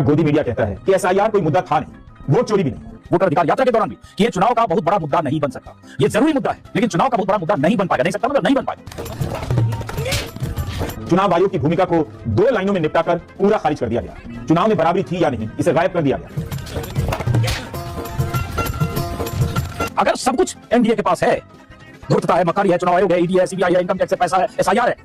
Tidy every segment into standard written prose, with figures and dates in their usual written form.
गोदी मीडिया कहता है कि एसआईआर कोई मुद्दा था नहीं, वोट चोरी भी नहीं। वोटर अधिकार यात्रा के दौरान भी कि ये चुनाव का बहुत बड़ा मुद्दा नहीं बन सकता। ये जरूरी मुद्दा है, लेकिन चुनाव का बहुत बड़ा मुद्दा नहीं बन पाएगा। नहीं सकता मतलब नहीं बन पाएगा। चुनाव आयोग की भूमिका को 2 लाइनों में निपटाकर पूरा खारिज कर दिया गया। चुनाव में बराबरी थी या नहीं, इसे गायब कर दिया गया। अगर सब कुछ एनडीए के पास है, धूर्तता है, मकारी है, चुनाव आयोग है, ईडी है, सीबीआई है, इनकम टैक्स है, पैसा है, एसआईआर है,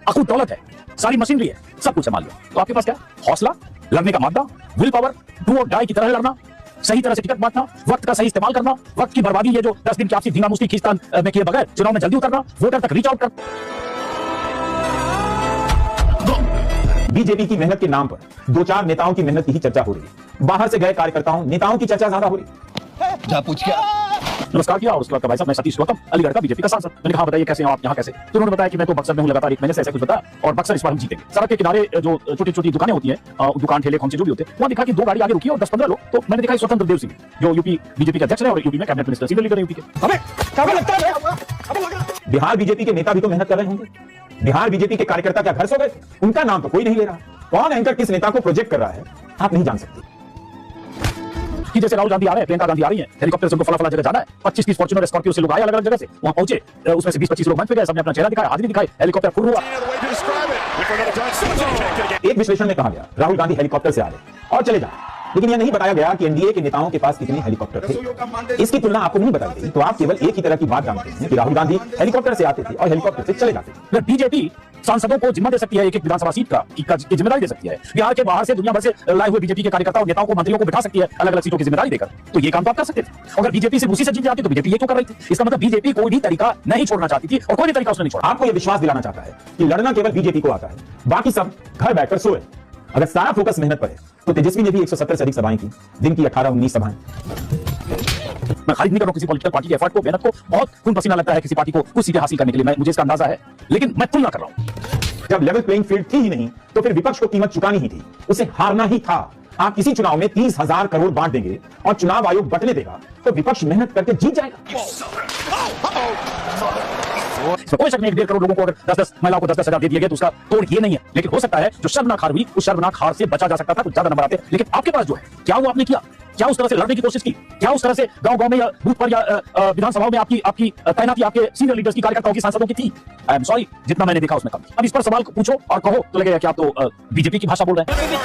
अकूत दौलत है, सारी मशीनरी है, सब कुछ संभाल लिया, तो आपके पास क्या? हौसला, लड़ने का मादा, विल पावर, डू और डाई की तरह लड़ना, सही तरह से टिकट बांटना, वक्त का सही इस्तेमाल करना, वक्त की बर्बादी, ये जो 10 दिन की आपसी धींगा मुस्ती खींचतान में किए बगैर चुनाव में जल्दी उतरना, वोटर तक रीच आउट कर। बीजेपी की मेहनत के नाम पर 2-4 नेताओं की मेहनत की ही चर्चा हो रही है। बाहर से गए कार्यकर्ताओं, नेताओं की चर्चा ज्यादा हो रही है। पूछ क्या? नमस्कार किया और उसके बाद भाई साहब मैं सतीश गौतम, अलीगढ़ का बीजेपी का सांसद। मैंने कहा बताइए कैसे हो आप, यहाँ कैसे? तो उन्होंने बताया कि मैं तो बक्सर में हूँ, लगातार 1 महीने से ऐसा कुछ बताया, और बक्सर इस बार हम जीतेंगे। सड़क के किनारे जो छोटी छोटी दुकानें होती हैं, दुकान ठेले खोमचे जो भी होते हैं, वहाँ दिखा कि 2 गाड़ी आगे रुकी और 10-15 लोग। तो मैंने देखा स्वतंत्र देव सिंह जो यूपी बीजेपी के अध्यक्ष है और यूपी में cabinet minister, senior leader UP के। बिहार बीजेपी के नेता भी तो मेहनत कर रहे होंगे। बिहार बीजेपी के कार्यकर्ता क्या घर सो गए? उनका नाम तो कोई नहीं ले रहा। कौन एंकर किस नेता को प्रोजेक्ट कर रहा है आप नहीं जान सकते। कि जैसे राहुल गांधी आ रहे हैं, प्रियंका गांधी आ रही है, हेलीकॉप्टर से उनको फला जगह जाना है, 25-30 फॉर्च्यूनर स्कॉर्पियो से लोग आए, अलग अलग जगह से वहां पहुंचे, उसमें से 20-25 लोग मंच पे गए, सबने अपना चेहरा दिखाया, हाजिरी दिखाई, हेलीकॉप्टर फुल हुआ। एक विश्लेषण में कहा गया राहुल गांधी हेलीकॉप्टर से आ रहे और चले जाए, लेकिन यह नहीं बताया गया कि एनडीए के नेताओं के पास कितने हेलीकॉप्टर थे। इसकी तुलना आपको नहीं बताई गई, तो आप केवल एक ही तरह की बात जानते हैं कि राहुल गांधी हेलीकॉप्टर से आते थे और हेलीकॉप्टर से चले जाते थे। बीजेपी सांसदों को जिम्मा दे सकती है, एक विधानसभा सीट की जिम्मेदारी दे सकती है, बिहार के बाहर से दुनिया भर से लाए हुए बीजेपी के कार्यकर्ताओं, नेताओं को, मंत्रियों को बिठा सकती है अलग अलग सीटों की जिम्मेदारी देकर। तो ये काम तो आप कर सकते थे। अगर बीजेपी से उसी से जीत जाती तो बीजेपी ये क्यों कर रही थी? इसका मतलब बीजेपी कोई भी तरीका नहीं छोड़ना चाहती थी और कोई भी तरीका उसने नहीं छोड़ा। आपको यह विश्वास दिलाना चाहता है कि लड़ना केवल बीजेपी को आता है, बाकी सब घर बैठकर सोए। अगर सारा फोकस मेहनत पर है तो तेजस्वी ने भी 170 से अधिक सभाएं की, दिन की 18-19 सभाएं। मैं खारिज नहीं कर रहा हूं किसी पॉलिटिकल पार्टी के एफर्ट को, मेहनत को। बहुत खून पसीना लगता है किसी पार्टी को कुछ सीटें हासिल करने के लिए, मुझे इसका अंदाजा है, लेकिन मैं तुलना कर रहा हूं। जब लेवल प्लेइंग फील्ड थी ही नहीं तो फिर विपक्ष को कीमत चुकानी ही थी, उसे हारना ही था। आप किसी चुनाव में 30,000 करोड़ बांट देंगे और चुनाव आयोग बटने देगा तो विपक्ष मेहनत करके जीत जाएगा। कोई शक नहीं, 1.5 करोड़ लोगों को अगर 10-10 महिलाओं को 10-10 हजार दे दिए गए तो उसका तोड़ ये नहीं है, लेकिन हो सकता है जो शर्मनाक हार हुई उस शर्मनाक हार से बचा जा सकता था, कुछ ज्यादा नंबर आते। लेकिन आपके पास जो है, क्या वो आपने किया? क्या उस तरह से लड़ने की कोशिश की? क्या उस तरह से गांव-गांव में या बूथ पर या विधानसभाओं में आपकी तैनाती आपके सीनियर लीडर्स की, कार्यकर्ताओं की, सांसदों की थी? आई एम सॉरी, जितना मैंने देखा उसमें कम। अब इस पर सवाल पूछो और कहो तो लगेगा कि आप तो बीजेपी की भाषा बोल रहे हैं।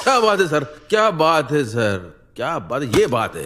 क्या बात है सर, क्या बात है सर, क्या बात है, ये बात है।